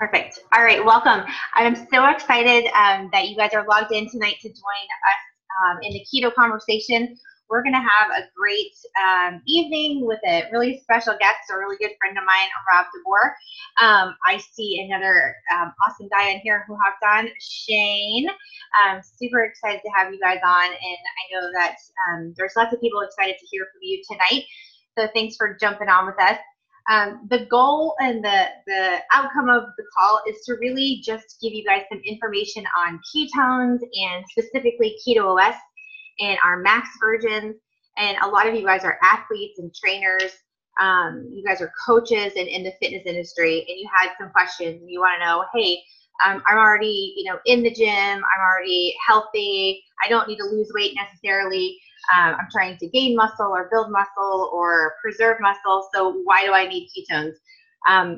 Perfect. All right, welcome. I'm so excited that you guys are logged in tonight to join us in the keto conversation. We're going to have a great evening with a really special guest, a really good friend of mine, Rob DeBoer. I see another awesome guy in here who hopped on, Shane. I'm super excited to have you guys on, and I know that there's lots of people excited to hear from you tonight. So thanks for jumping on with us. The goal and the outcome of the call is to really just give you guys some information on ketones and specifically Keto OS and our max versions. And a lot of you guys are athletes and trainers. You guys are coaches and in the fitness industry, and you had some questions. You want to know, hey, I'm already, in the gym. I'm already healthy. I don't need to lose weight necessarily. I'm trying to gain muscle or build muscle or preserve muscle. So why do I need ketones?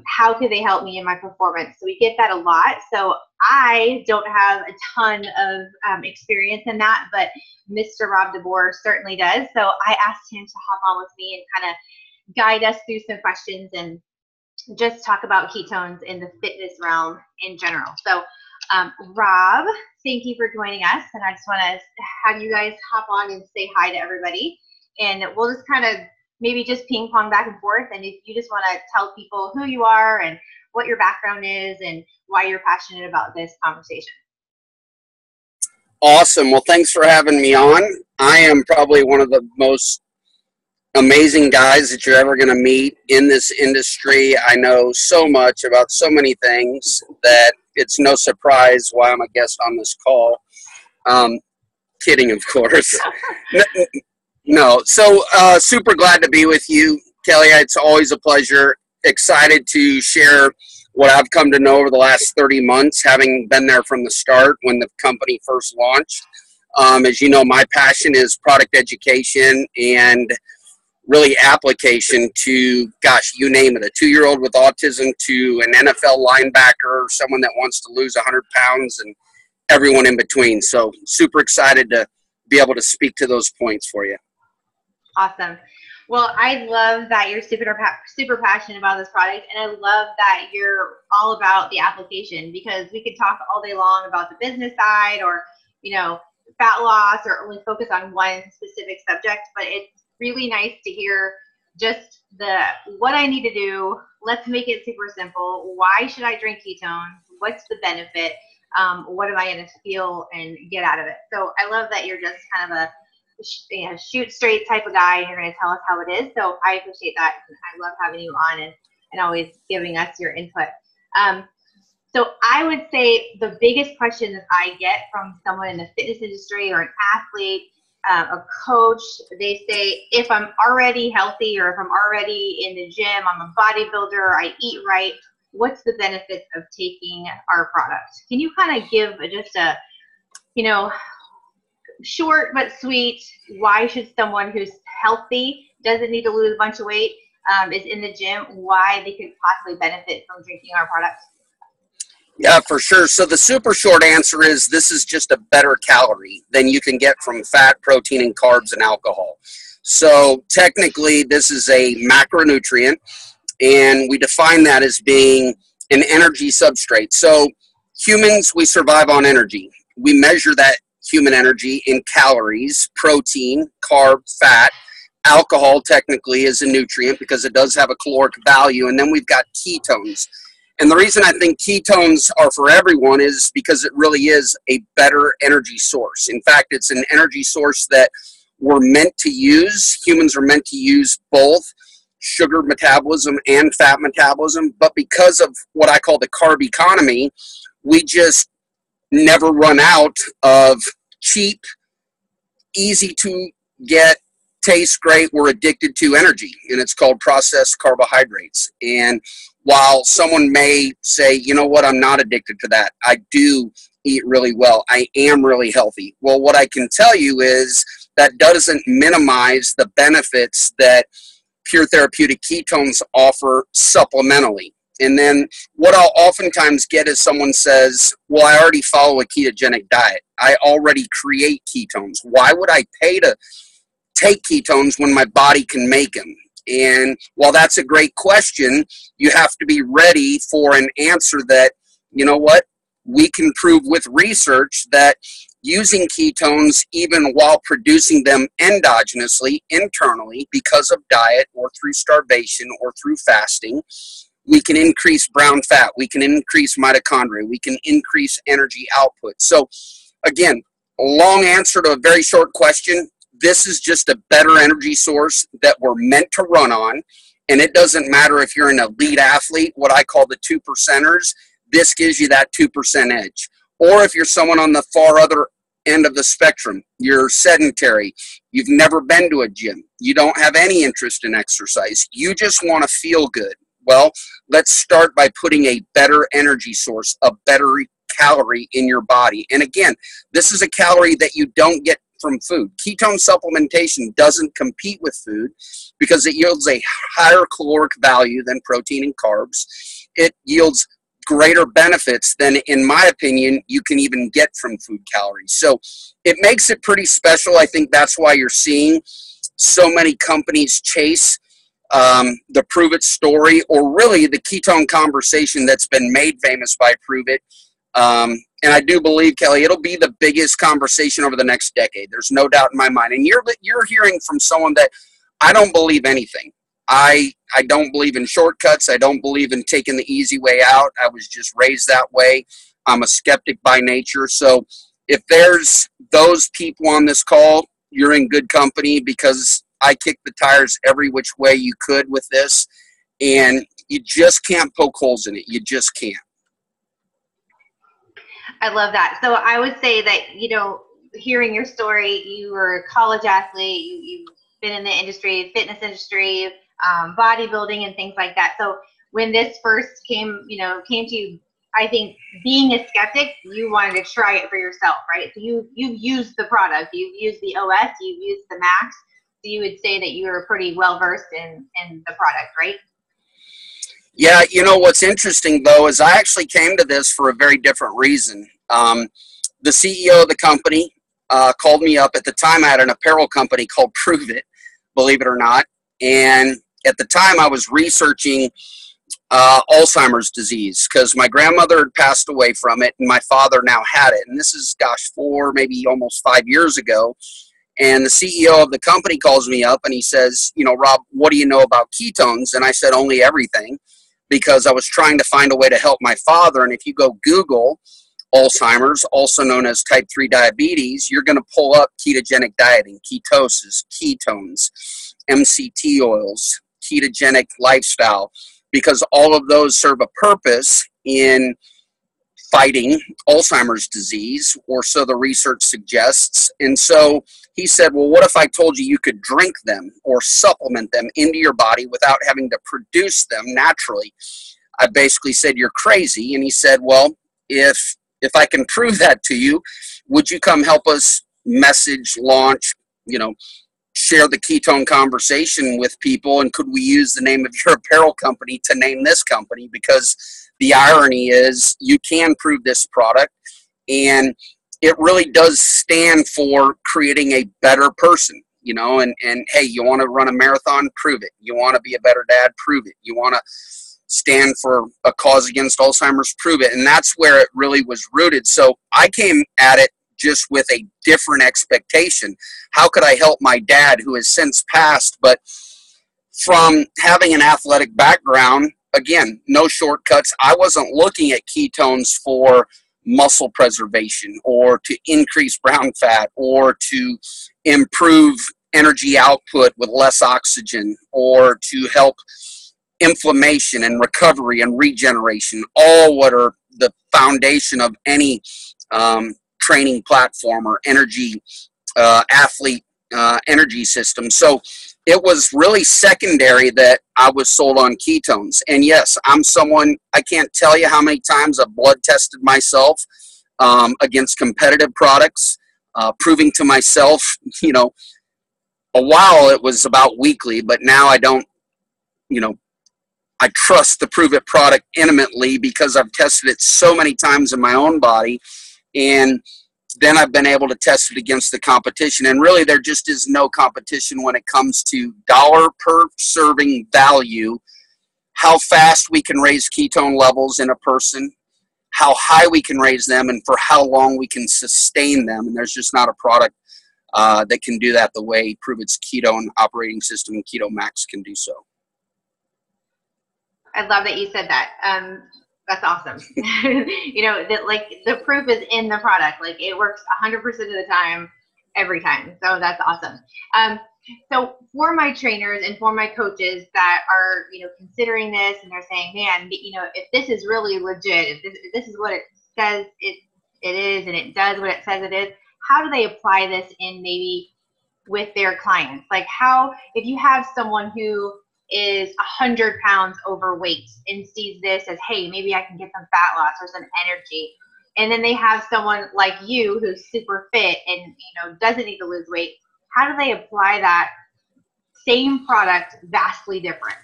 How could they help me in my performance? So we get that a lot. So I don't have a ton of experience in that, but Mr. Rob DeBoer certainly does. So I asked him to hop on with me and kind of guide us through some questions and just talk about ketones in the fitness realm in general. So Rob, thank you for joining us, and I just want to have you guys hop on and say hi to everybody, and we'll just kind of maybe just ping pong back and forth, and if you just want to tell people who you are and what your background is and why you're passionate about this conversation. Awesome. Well, thanks for having me on. I am probably one of the most amazing guys that you're ever going to meet in this industry. I know so much about so many things that it's no surprise why I'm a guest on this call. Kidding, of course. No. So super glad to be with you, Kelly. It's always a pleasure. Excited to share what I've come to know over the last 30 months, having been there from the start when the company first launched. As you know, my passion is product education and really application to, gosh, you name it, a 2-year-old with autism to an NFL linebacker, someone that wants to lose 100 pounds, and everyone in between. So super excited to be able to speak to those points for you. Awesome. Well, I love that you're super passionate about this product, and I love that you're all about the application, because we could talk all day long about the business side or, fat loss, or only focus on one specific subject, but it's really nice to hear just what I need to do. Let's make it super simple. Why should I drink ketones? What's the benefit? What am I going to feel and get out of it? So I love that you're just kind of a shoot straight type of guy, and you're going to tell us how it is. So I appreciate that. I love having you on and always giving us your input. So I would say the biggest question that I get from someone in the fitness industry or an athlete, a coach, they say, if I'm already healthy or if I'm already in the gym, I'm a bodybuilder, I eat right, what's the benefits of taking our product? Can you kind of give just a, short but sweet, why should someone who's healthy, doesn't need to lose a bunch of weight, is in the gym, why they could possibly benefit from drinking our product? Yeah, for sure. So the super short answer is this is just a better calorie than you can get from fat, protein, and carbs and alcohol. So technically, this is a macronutrient, and we define that as being an energy substrate. So humans, we survive on energy. We measure that human energy in calories, protein, carb, fat. Alcohol technically is a nutrient because it does have a caloric value, and then we've got ketones. And the reason I think ketones are for everyone is because it really is a better energy source. In fact, it's an energy source that we're meant to use. Humans are meant to use both sugar metabolism and fat metabolism. But because of what I call the carb economy, we just never run out of cheap, easy to get, tastes great, we're addicted to energy, and it's called processed carbohydrates. And while someone may say, you know what, I'm not addicted to that, I do eat really well, I am really healthy. Well, what I can tell you is that doesn't minimize the benefits that pure therapeutic ketones offer supplementally. And then what I'll oftentimes get is someone says, well, I already follow a ketogenic diet. I already create ketones. Why would I pay to take ketones when my body can make them? And while that's a great question, you have to be ready for an answer that, you know what, we can prove with research that using ketones, even while producing them endogenously, internally, because of diet or through starvation or through fasting, we can increase brown fat, we can increase mitochondria, we can increase energy output. So again, a long answer to a very short question. This is just a better energy source that we're meant to run on. And it doesn't matter if you're an elite athlete, what I call the 2%ers, this gives you that 2% edge. Or if you're someone on the far other end of the spectrum, you're sedentary, you've never been to a gym, you don't have any interest in exercise, you just want to feel good. Well, let's start by putting a better energy source, a better calorie in your body. And again, this is a calorie that you don't get from food. Ketone supplementation doesn't compete with food because it yields a higher caloric value than protein and carbs. It yields greater benefits than, in my opinion, you can even get from food calories. So it makes it pretty special. I think that's why you're seeing so many companies chase the Prove It story, or really the ketone conversation that's been made famous by Prove It. And I do believe, Kelly, it'll be the biggest conversation over the next decade. There's no doubt in my mind. And you're hearing from someone that I don't believe anything. I don't believe in shortcuts. I don't believe in taking the easy way out. I was just raised that way. I'm a skeptic by nature. So if there's those people on this call, you're in good company, because I kicked the tires every which way you could with this. And you just can't poke holes in it. You just can't. I love that. So I would say that, hearing your story, you were a college athlete, you've been in the industry, fitness industry, bodybuilding and things like that. So when this first came to you, I think being a skeptic, you wanted to try it for yourself, right? So you've used the product, you've used the OS, you've used the Max. So you would say that you were pretty well versed in the product, right? Yeah, what's interesting, though, is I actually came to this for a very different reason. The CEO of the company called me up. At the time, I had an apparel company called Prove It, believe it or not. And at the time, I was researching Alzheimer's disease, because my grandmother had passed away from it, and my father now had it. And this is, 4, maybe almost 5 years ago. And the CEO of the company calls me up and he says, Rob, what do you know about ketones? And I said, only everything, because I was trying to find a way to help my father. And if you go Google Alzheimer's, also known as type 3 diabetes, you're going to pull up ketogenic dieting, ketosis, ketones, MCT oils, ketogenic lifestyle, because all of those serve a purpose in fighting Alzheimer's disease, or so the research suggests. And so he said, well, what if I told you could drink them or supplement them into your body without having to produce them naturally? I basically said, you're crazy. And he said, well, if I can prove that to you, would you come help us message, launch, share the ketone conversation with people? And could we use the name of your apparel company to name this company? Because the irony is you can prove this product, and it really does stand for creating a better person, and hey, you want to run a marathon? Prove it. You want to be a better dad? Prove it. You want to stand for a cause against Alzheimer's? Prove it. And that's where it really was rooted. So I came at it just with a different expectation. How could I help my dad, who has since passed? But from having an athletic background, again, no shortcuts. I wasn't looking at ketones for muscle preservation or to increase brown fat or to improve energy output with less oxygen or to help inflammation and recovery and regeneration, all what are the foundation of any training platform or energy athlete energy system. So it was really secondary that I was sold on ketones. And yes, I'm someone, I can't tell you how many times I've blood tested myself against competitive products, proving to myself, a while it was about weekly, but now I don't, I trust the Prove It product intimately because I've tested it so many times in my own body. And then I've been able to test it against the competition. And really, there just is no competition when it comes to dollar per serving value, how fast we can raise ketone levels in a person, how high we can raise them, and for how long we can sustain them. And there's just not a product that can do that the way Prove It's Ketone operating system and Keto Max can do so. I love that you said that. That's awesome. You know, that like the proof is in the product. Like it works 100% of the time, every time. So that's awesome. So for my trainers and for my coaches that are, you know, considering this and they're saying, man, you know, if this is really legit, if this is what it says it is and it does what it says it is, how do they apply this in maybe with their clients? Like how, if you have someone who is 100 pounds overweight and sees this as, hey, maybe I can get some fat loss or some energy. And then they have someone like you who's super fit and, you know, doesn't need to lose weight. How do they apply that same product vastly different?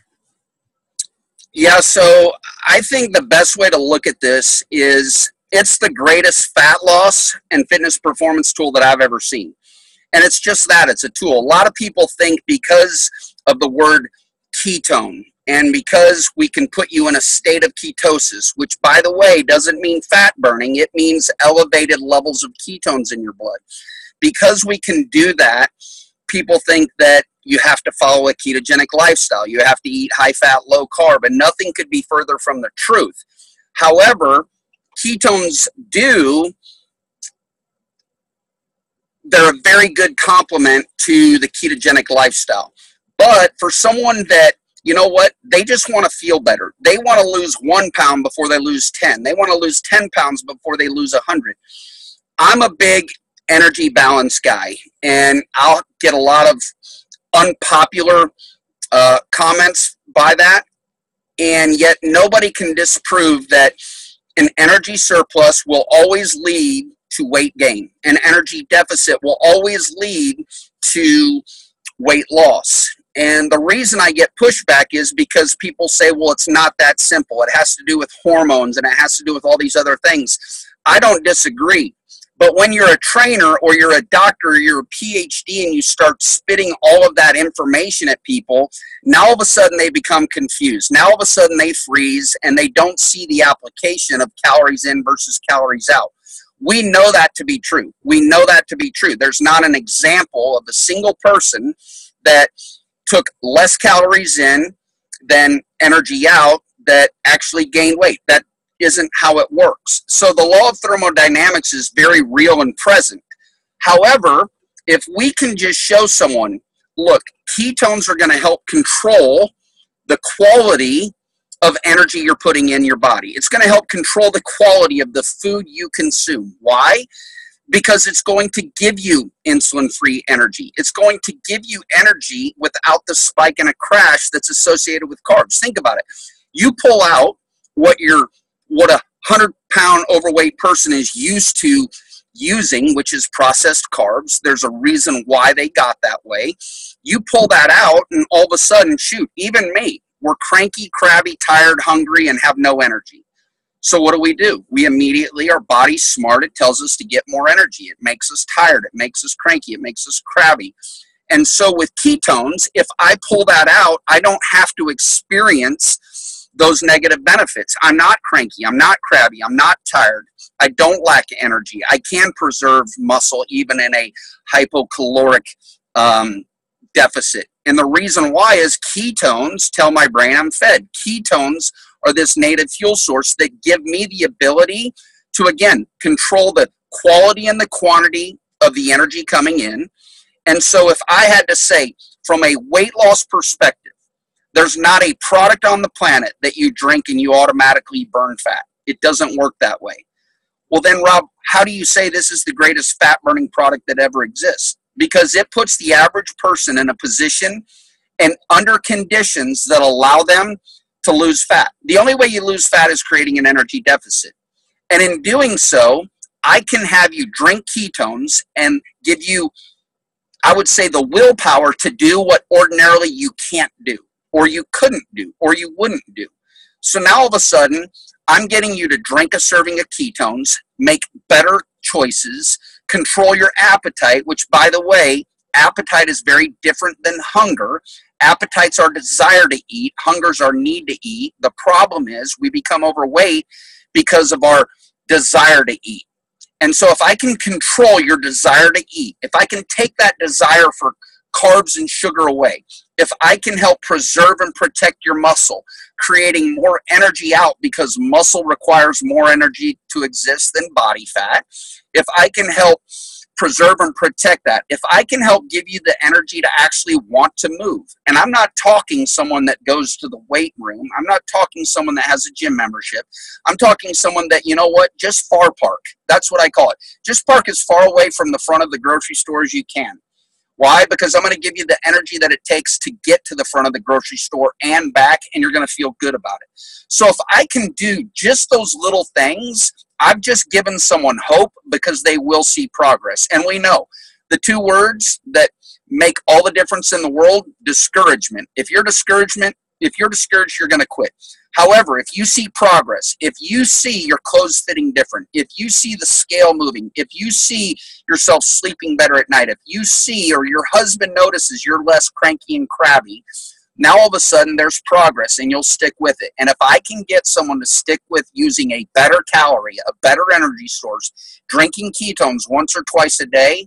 Yeah, so I think the best way to look at this is it's the greatest fat loss and fitness performance tool that I've ever seen. And it's just that, it's a tool. A lot of people think because of the word ketone and because we can put you in a state of ketosis, which by the way doesn't mean fat burning, it means elevated levels of ketones in your blood. Because we can do that, people think that you have to follow a ketogenic lifestyle. You have to eat high fat, low carb, and nothing could be further from the truth. However, ketones they're a very good complement to the ketogenic lifestyle. But for someone that, you know what, they just want to feel better. They want to lose 1 pound before they lose 10. They want to lose 10 pounds before they lose 100. I'm a big energy balance guy, and I'll get a lot of unpopular comments by that, and yet nobody can disprove that an energy surplus will always lead to weight gain. An energy deficit will always lead to weight loss. And the reason I get pushback is because people say, well, it's not that simple. It has to do with hormones and it has to do with all these other things. I don't disagree. But when you're a trainer or you're a doctor or you're a PhD and you start spitting all of that information at people, now all of a sudden they become confused. Now all of a sudden they freeze and they don't see the application of calories in versus calories out. We know that to be true. We know that to be true. There's not an example of a single person that took less calories in than energy out that actually gained weight. That isn't how it works. So the law of thermodynamics is very real and present. However, if we can just show someone, look, ketones are going to help control the quality of energy you're putting in your body. It's going to help control the quality of the food you consume. Why? Because it's going to give you insulin-free energy. It's going to give you energy without the spike and a crash that's associated with carbs. Think about it. You pull out what a 100-pound overweight person is used to using, which is processed carbs. There's a reason why they got that way. You pull that out, and all of a sudden, shoot, even me, we're cranky, crabby, tired, hungry, and have no energy. So what do? We immediately, our body's smart. It tells us to get more energy. It makes us tired. It makes us cranky. It makes us crabby. And so with ketones, if I pull that out, I don't have to experience those negative benefits. I'm not cranky. I'm not crabby. I'm not tired. I don't lack energy. I can preserve muscle even in a hypocaloric deficit. And the reason why is ketones tell my brain I'm fed. Ketones are this native fuel source that give me the ability to, again, control the quality and the quantity of the energy coming in. And so if I had to say, from a weight loss perspective, there's not a product on the planet that you drink and you automatically burn fat. It doesn't work that way. Well then, Rob, how do you say this is the greatest fat-burning product that ever exists? Because it puts the average person in a position and under conditions that allow them to lose fat. The only way you lose fat is creating an energy deficit. And in doing so, I can have you drink ketones and give you, I would say, the willpower to do what ordinarily you can't do, or you couldn't do, or you wouldn't do. So now all of a sudden, I'm getting you to drink a serving of ketones, make better choices, Control your appetite, which, by the way, appetite is very different than hunger. Appetite's our desire to eat. Hunger's our need to eat. The problem is we become overweight because of our desire to eat. And so if I can control your desire to eat, if I can take that desire for carbs and sugar away, if I can help preserve and protect your muscle, creating more energy out because muscle requires more energy to exist than body fat, if I can help preserve and protect that, if I can help give you the energy to actually want to move, and I'm not talking someone that goes to the weight room, I'm not talking someone that has a gym membership, I'm talking someone that, you know what, just far park. That's what I call it. Just park as far away from the front of the grocery store as you can. Why? Because I'm going to give you the energy that it takes to get to the front of the grocery store and back, and you're going to feel good about it. So if I can do just those little things, I've just given someone hope because they will see progress. And we know the two words that make all the difference in the world: discouragement. If you're discouraged, you're going to quit. However, if you see progress, if you see your clothes fitting different, if you see the scale moving, if you see yourself sleeping better at night, if you see or your husband notices you're less cranky and crabby, now all of a sudden there's progress and you'll stick with it. And if I can get someone to stick with using a better calorie, a better energy source, drinking ketones once or twice a day,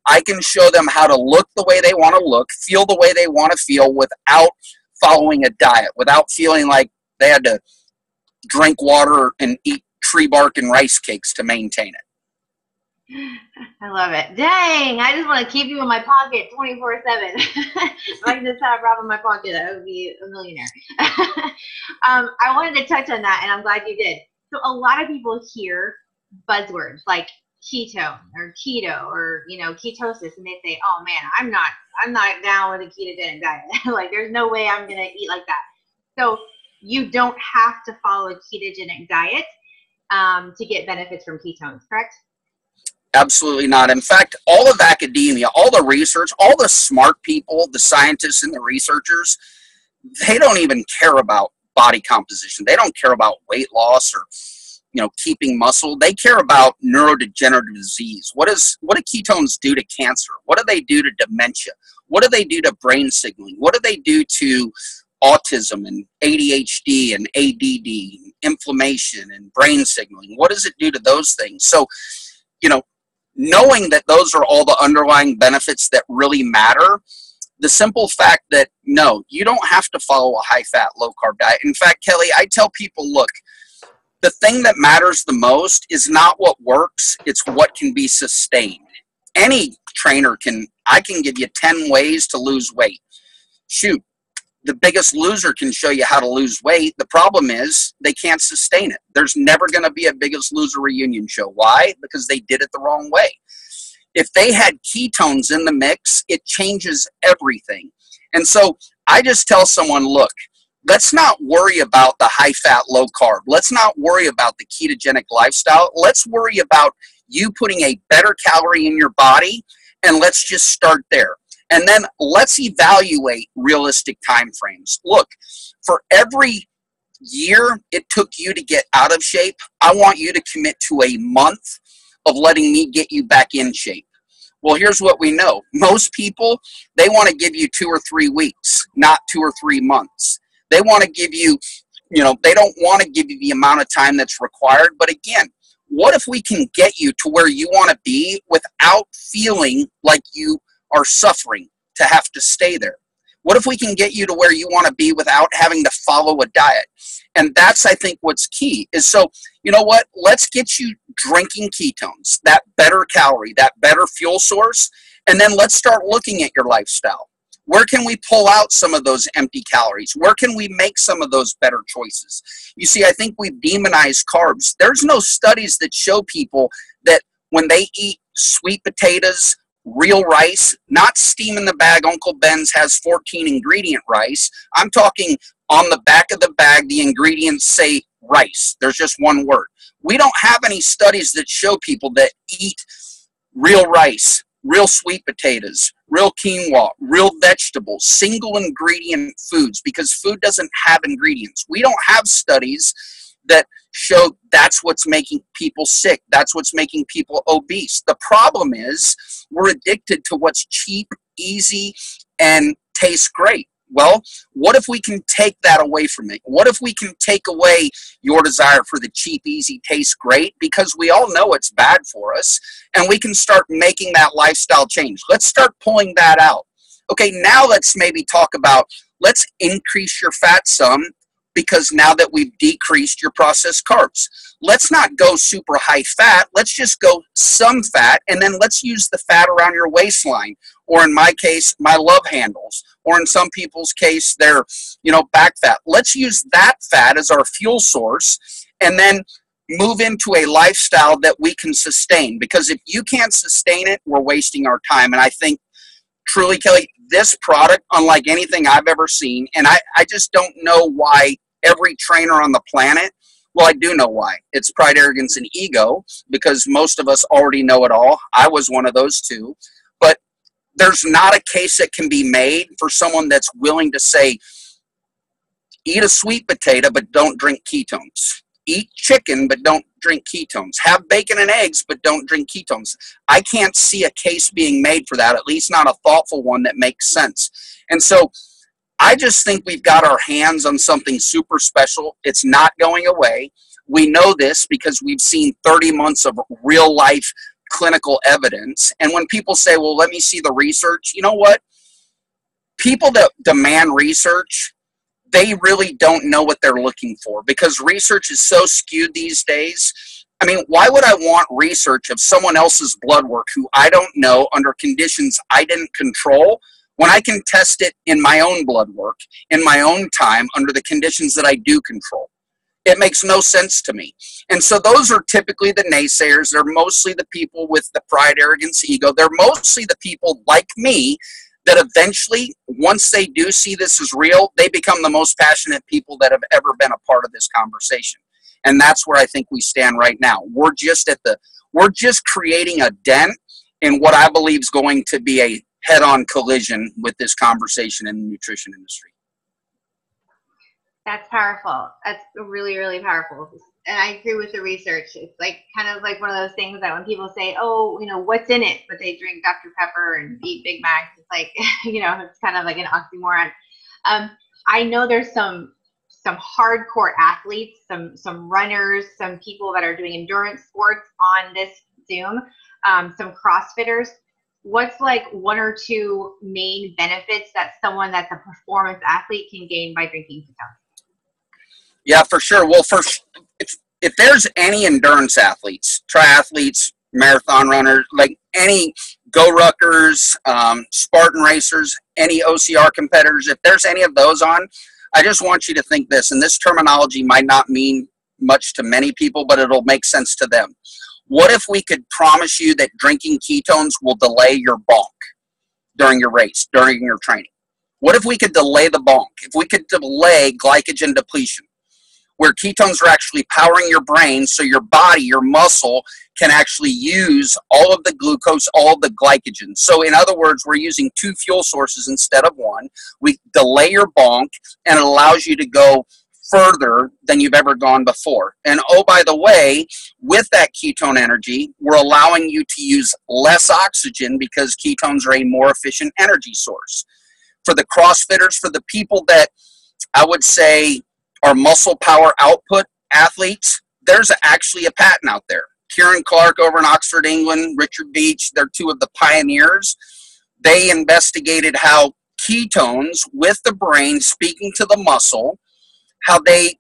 I can show them how to look the way they want to look, feel the way they want to feel without following a diet, without feeling like they had to drink water and eat tree bark and rice cakes to maintain it. I love it. Dang, I just want to keep you in my pocket 24/7. If I can just have Rob in my pocket, I would be a millionaire. I wanted to touch on that, and I'm glad you did. So a lot of people hear buzzwords like ketone or keto or, you know, ketosis, and they say, oh man, I'm not down with a ketogenic diet. Like, there's no way I'm going to eat like that. So you don't have to follow a ketogenic diet to get benefits from ketones, correct? Absolutely not. In fact, all of academia, all the research, all the smart people, the scientists and the researchers, they don't even care about body composition. They don't care about weight loss or, you know, keeping muscle. They care about neurodegenerative disease. What do ketones do to cancer? What do they do to dementia? What do they do to brain signaling? What do they do to autism and ADHD and ADD, and inflammation and brain signaling? What does it do to those things? So, you know, knowing that those are all the underlying benefits that really matter, the simple fact that, no, you don't have to follow a high-fat, low-carb diet. In fact, Kelly, I tell people, look, the thing that matters the most is not what works, it's what can be sustained. Any trainer I can give you 10 ways to lose weight. Shoot, the Biggest Loser can show you how to lose weight. The problem is they can't sustain it. There's never going to be a Biggest Loser reunion show. Why? Because they did it the wrong way. If they had ketones in the mix, it changes everything. And so I just tell someone, look, let's not worry about the high-fat, low-carb. Let's not worry about the ketogenic lifestyle. Let's worry about you putting a better calorie in your body, and let's just start there. And then let's evaluate realistic time frames. Look, for every year it took you to get out of shape, I want you to commit to a month of letting me get you back in shape. Well, here's what we know. Most people, they want to give you 2 or 3 weeks, not 2 or 3 months. They want to give you, you know, they don't want to give you the amount of time that's required. But again, what if we can get you to where you want to be without feeling like you are suffering to have to stay there? What if we can get you to where you want to be without having to follow a diet? And that's, I think, what's key is, so, you know what, let's get you drinking ketones, that better calorie, that better fuel source, and then let's start looking at your lifestyle. Where can we pull out some of those empty calories? Where can we make some of those better choices? You see, I think we've demonized carbs. There's no studies that show people that when they eat sweet potatoes, real rice, not steam in the bag, Uncle Ben's has 14 ingredient rice. I'm talking on the back of the bag, the ingredients say rice. There's just one word. We don't have any studies that show people that eat real rice, real sweet potatoes, real quinoa, real vegetables, single ingredient foods, because food doesn't have ingredients. We don't have studies that show that's what's making people sick. That's what's making people obese. The problem is we're addicted to what's cheap, easy, and tastes great. Well, what if we can take that away from it? What if we can take away your desire for the cheap, easy, tastes great? Because we all know it's bad for us, and we can start making that lifestyle change. Let's start pulling that out. Okay, now let's maybe talk about, let's increase your fat some, because now that we've decreased your processed carbs. Let's not go super high fat. Let's just go some fat, and then let's use the fat around your waistline, or in my case, my love handles, or in some people's case, their back fat. Let's use that fat as our fuel source, and then move into a lifestyle that we can sustain. Because if you can't sustain it, we're wasting our time. And I think, truly, Kelly, this product, unlike anything I've ever seen, and I just don't know why every trainer on the planet, well, I do know why. It's pride, arrogance, and ego, because most of us already know it all. I was one of those too. But there's not a case that can be made for someone that's willing to say, eat a sweet potato, but don't drink ketones. Eat chicken, but don't drink ketones. Have bacon and eggs, but don't drink ketones. I can't see a case being made for that, at least not a thoughtful one that makes sense. And so I just think we've got our hands on something super special. It's not going away. We know this because we've seen 30 months of real life clinical evidence. And when people say, well, let me see the research, you know what? People that demand research, they really don't know what they're looking for, because research is so skewed these days. I mean, why would I want research of someone else's blood work who I don't know under conditions I didn't control, when I can test it in my own blood work, in my own time, under the conditions that I do control? It makes no sense to me. And so those are typically the naysayers. They're mostly the people with the pride, arrogance, ego. They're mostly the people like me that eventually, once they do see this is real, they become the most passionate people that have ever been a part of this conversation. And that's where I think we stand right now. We're just creating a dent in what I believe is going to be a head-on collision with this conversation in the nutrition industry. That's powerful. That's really, really powerful. And I agree with the research. It's like kind of like one of those things that when people say, oh, what's in it, but they drink Dr. Pepper and eat Big Macs, it's like, it's kind of like an oxymoron. I know there's some hardcore athletes, some runners, some people that are doing endurance sports on this Zoom, some CrossFitters. What's like one or two main benefits that someone that's a performance athlete can gain by drinking ketones? Yeah, for sure. Well, if there's any endurance athletes, triathletes, marathon runners, like any go-ruckers, Spartan racers, any OCR competitors, if there's any of those on, I just want you to think this, and this terminology might not mean much to many people, but it'll make sense to them. What if we could promise you that drinking ketones will delay your bonk during your race, during your training? What if we could delay the bonk? If we could delay glycogen depletion, where ketones are actually powering your brain so your body, your muscle, can actually use all of the glucose, all of the glycogen. So in other words, we're using two fuel sources instead of one. We delay your bonk, and it allows you to go further than you've ever gone before. And oh, by the way, with that ketone energy, we're allowing you to use less oxygen because ketones are a more efficient energy source. For the CrossFitters, for the people that I would say are muscle power output athletes, there's actually a patent out there. Kieran Clark over in Oxford, England, Richard Beach, they're two of the pioneers. They investigated how ketones with the brain speaking to the muscle, how they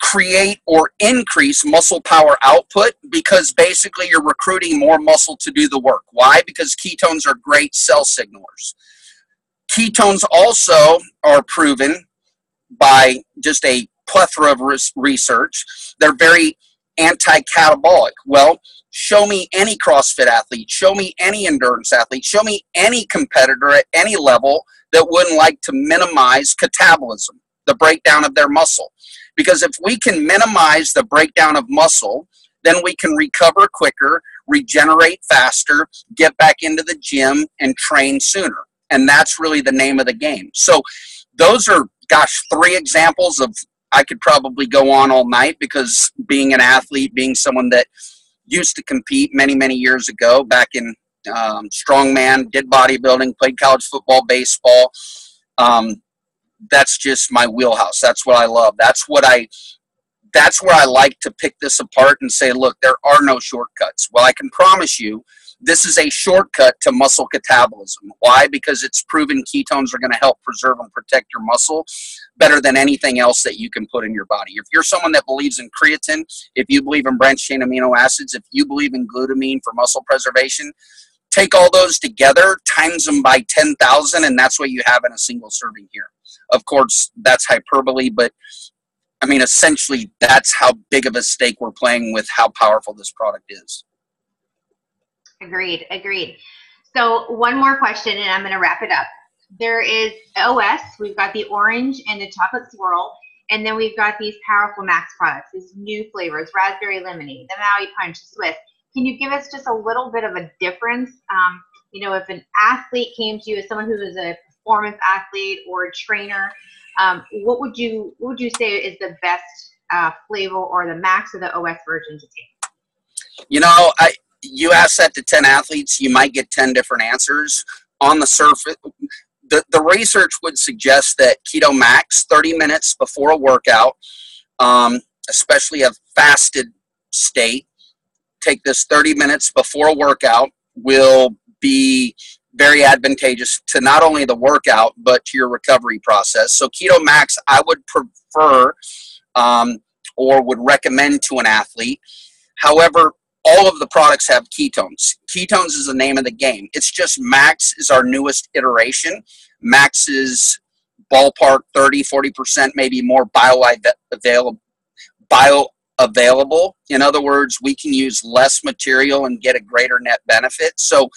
create or increase muscle power output, because basically you're recruiting more muscle to do the work. Why? Because ketones are great cell signalers. Ketones also are proven by just a plethora of research. They're very anti-catabolic. Well, show me any CrossFit athlete, show me any endurance athlete, show me any competitor at any level that wouldn't like to minimize catabolism, the breakdown of their muscle. Because if we can minimize the breakdown of muscle, then we can recover quicker, regenerate faster, get back into the gym, and train sooner. And that's really the name of the game. So those are, three examples of I could probably go on all night, because being an athlete, being someone that used to compete many, many years ago, back in strongman, did bodybuilding, played college football, baseball. That's just my wheelhouse. That's what I love. That's where I like to pick this apart and say, look, there are no shortcuts. Well, I can promise you this is a shortcut to muscle catabolism. Why? Because it's proven ketones are going to help preserve and protect your muscle better than anything else that you can put in your body. If you're someone that believes in creatine, if you believe in branched chain amino acids, if you believe in glutamine for muscle preservation, take all those together, times them by 10,000, and that's what you have in a single serving here. Of course, that's hyperbole, but I mean, essentially, that's how big of a stake we're playing with how powerful this product is. Agreed. So one more question, and I'm going to wrap it up. There is OS. We've got the orange and the chocolate swirl, and then we've got these powerful Max products, these new flavors, raspberry lemonade, the Maui Punch, Swiss. Can you give us just a little bit of a difference? If an athlete came to you, as someone who is a performance athlete or a trainer, what would you say is the best flavor, or the Max or the OS version to take? You ask that to 10 athletes, you might get 10 different answers. On the surface, the research would suggest that Keto Max, 30 minutes before a workout, especially a fasted state, take this 30 minutes before a workout, will be very advantageous to not only the workout, but to your recovery process. So Keto Max, I would prefer or would recommend to an athlete. However, all of the products have ketones. Ketones is the name of the game. It's just Max is our newest iteration. Max is ballpark 30-40%, maybe more bioavailable. In other words, we can use less material and get a greater net benefit. So,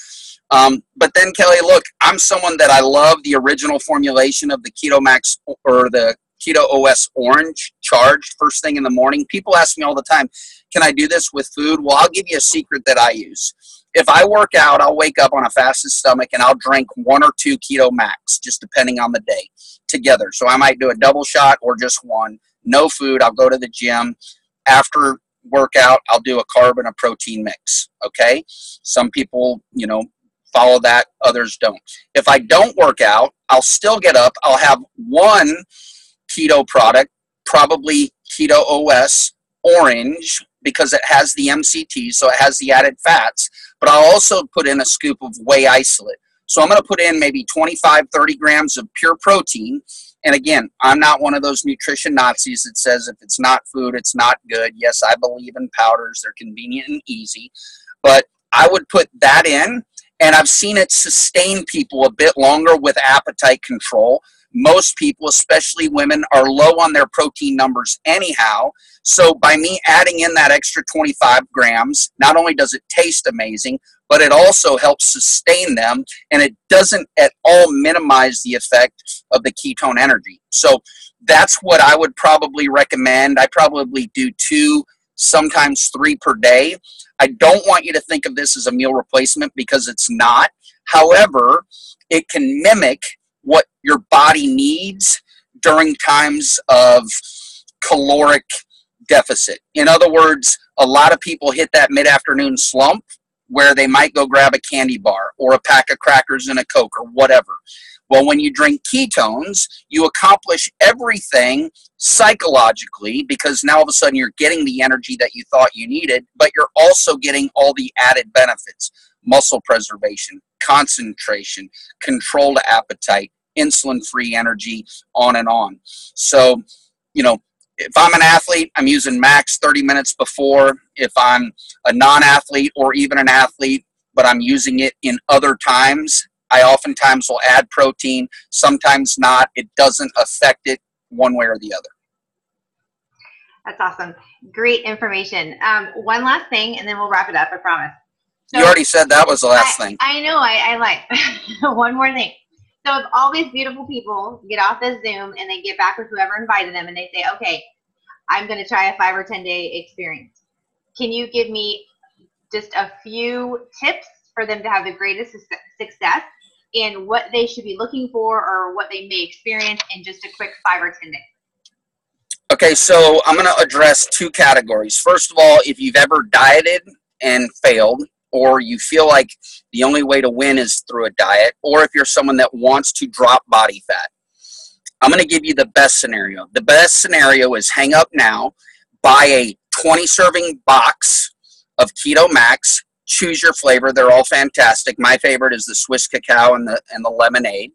but then Kelly, look, I'm someone that I love the original formulation of the Keto Max or the Keto OS Orange charged first thing in the morning. People ask me all the time, can I do this with food? Well, I'll give you a secret that I use. If I work out, I'll wake up on a fasted stomach and I'll drink 1 or 2 Keto Max, just depending on the day, together. So I might do a double shot or just one. No food. I'll go to the gym. After workout, I'll do a carb and a protein mix. Okay? Some people, follow that. Others don't. If I don't work out, I'll still get up. I'll have one keto product, probably Keto OS Orange, because it has the MCT, so it has the added fats, but I'll also put in a scoop of whey isolate. So I'm going to put in maybe 25-30 grams of pure protein. And again, I'm not one of those nutrition Nazis that says if it's not food, it's not good. Yes, I believe in powders. They're convenient and easy. But I would put that in, and I've seen it sustain people a bit longer with appetite control. Most people, especially women, are low on their protein numbers anyhow. So by me adding in that extra 25 grams, not only does it taste amazing, but it also helps sustain them, and it doesn't at all minimize the effect of the ketone energy. So that's what I would probably recommend. I probably do 2, sometimes 3 per day. I don't want you to think of this as a meal replacement, because it's not. However, it can mimic what your body needs during times of caloric deficit. In other words, a lot of people hit that mid-afternoon slump where they might go grab a candy bar or a pack of crackers and a Coke or whatever. Well, when you drink ketones, you accomplish everything psychologically, because now all of a sudden you're getting the energy that you thought you needed, but you're also getting all the added benefits: muscle preservation, concentration, controlled appetite, insulin-free energy, on and on. So, if I'm an athlete, I'm using Max 30 minutes before. If I'm a non-athlete or even an athlete, but I'm using it in other times, I oftentimes will add protein, sometimes not. It doesn't affect it one way or the other. That's awesome. Great information. One last thing, and then we'll wrap it up, I promise. So, you already said that was the last thing. I know, I like. One more thing. So if all these beautiful people get off this Zoom and they get back with whoever invited them and they say, okay, I'm going to try a 5 or 10 day experience, can you give me just a few tips for them to have the greatest success, and what they should be looking for or what they may experience in just a quick 5 or 10 days? Okay, so I'm going to address two categories. First of all, if you've ever dieted and failed, or you feel like the only way to win is through a diet, or if you're someone that wants to drop body fat, I'm going to give you the best scenario. The best scenario is hang up now, buy a 20 serving box of Keto Max, choose your flavor. They're all fantastic. My favorite is the Swiss cacao and the lemonade.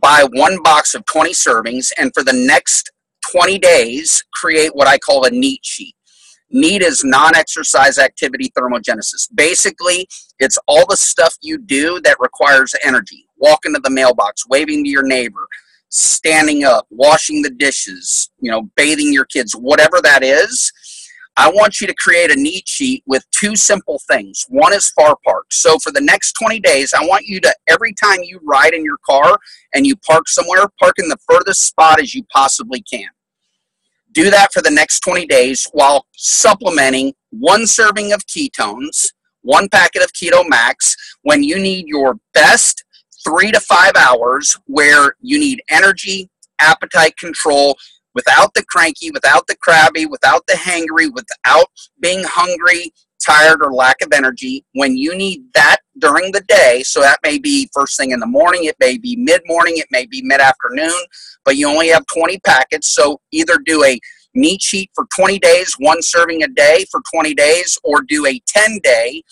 Buy one box of 20 servings, and for the next 20 days, create what I call a NEAT sheet. NEAT is non-exercise activity thermogenesis. Basically, it's all the stuff you do that requires energy. Walking to the mailbox, waving to your neighbor, standing up, washing the dishes, bathing your kids, whatever that is. I want you to create a NEAT sheet with two simple things. One is far park. So for the next 20 days, I want you to, every time you ride in your car and you park somewhere, park in the furthest spot as you possibly can. Do that for the next 20 days while supplementing one serving of ketones, one packet of Keto Max when you need your best 3 to 5 hours where you need energy, appetite control, without the cranky, without the crabby, without the hangry, without being hungry, tired, or lack of energy. When you need that during the day, so that may be first thing in the morning, it may be mid-morning, it may be mid-afternoon, but you only have 20 packets, so either do a NEAT sheet for 20 days, one serving a day for 20 days, or do a 10-day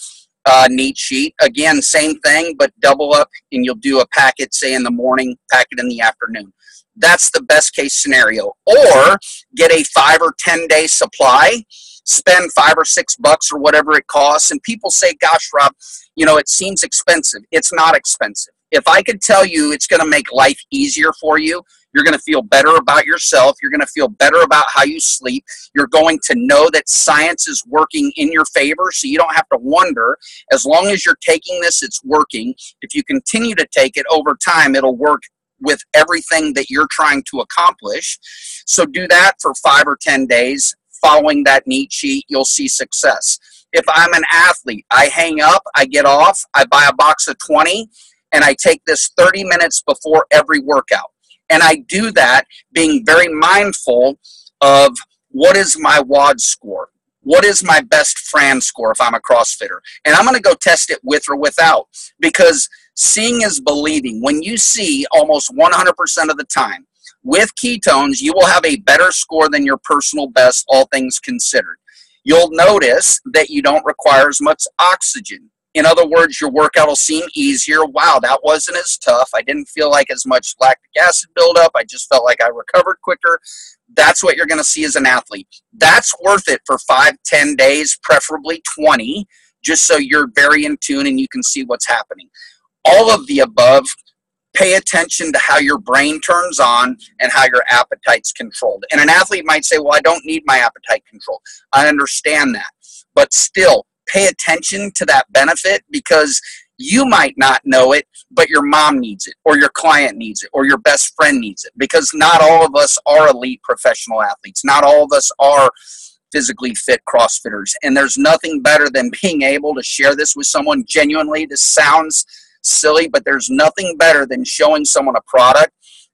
NEAT sheet. Again, same thing, but double up, and you'll do a packet, say, in the morning, packet in the afternoon. That's the best case scenario. Or get a 5 or 10 day supply, spend $5 or $6 or whatever it costs. And people say, gosh, Rob, it seems expensive. It's not expensive. If I could tell you it's going to make life easier for you, you're going to feel better about yourself. You're going to feel better about how you sleep. You're going to know that science is working in your favor, so you don't have to wonder. As long as you're taking this, it's working. If you continue to take it over time, it'll work with everything that you're trying to accomplish. So do that for 5 or 10 days. Following that NEAT sheet, you'll see success. If I'm an athlete, I hang up, I get off, I buy a box of 20, and I take this 30 minutes before every workout. And I do that being very mindful of what is my WOD score? What is my best Fran score if I'm a CrossFitter? And I'm going to go test it with or without, because seeing is believing. When you see almost 100% of the time, with ketones, you will have a better score than your personal best, all things considered. You'll notice that you don't require as much oxygen. In other words, your workout will seem easier. Wow, that wasn't as tough. I didn't feel like as much lactic acid buildup. I just felt like I recovered quicker. That's what you're going to see as an athlete. That's worth it for 5, 10 days, preferably 20, just so you're very in tune and you can see what's happening. All of the above, pay attention to how your brain turns on and how your appetite's controlled. And an athlete might say, well, I don't need my appetite controlled. I understand that. But still, pay attention to that benefit, because you might not know it, but your mom needs it, or your client needs it, or your best friend needs it, because not all of us are elite professional athletes. Not all of us are physically fit CrossFitters. And there's nothing better than being able to share this with someone genuinely. This sounds silly, but there's nothing better than showing someone a product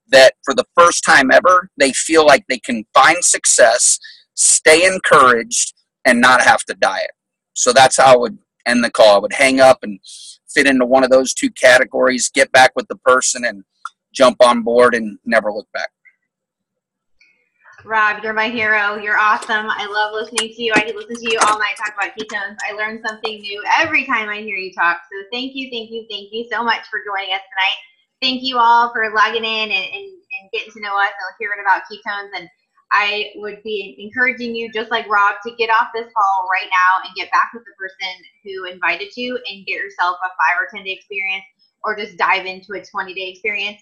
that for the first time ever, they feel like they can find success, stay encouraged, and not have to diet. So that's how I would end the call. I would hang up and fit into one of those two categories, get back with the person, and jump on board and never look back. Rob, you're my hero. You're awesome. I love listening to you. I could listen to you all night talk about ketones. I learn something new every time I hear you talk. So thank you so much for joining us tonight. Thank you all for logging in and getting to know us and hearing about ketones. And I would be encouraging you, just like Rob, to get off this call right now and get back with the person who invited you and get yourself a 5 or 10 day experience, or just dive into a 20-day experience.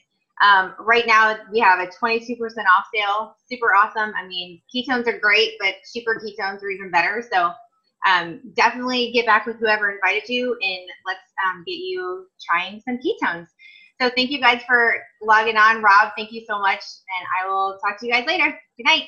Right now we have a 22% off sale. Super awesome. I mean, ketones are great, but cheaper ketones are even better. So definitely get back with whoever invited you, and let's get you trying some ketones. So thank you guys for logging on. Rob, thank you so much, and I will talk to you guys later. Good night.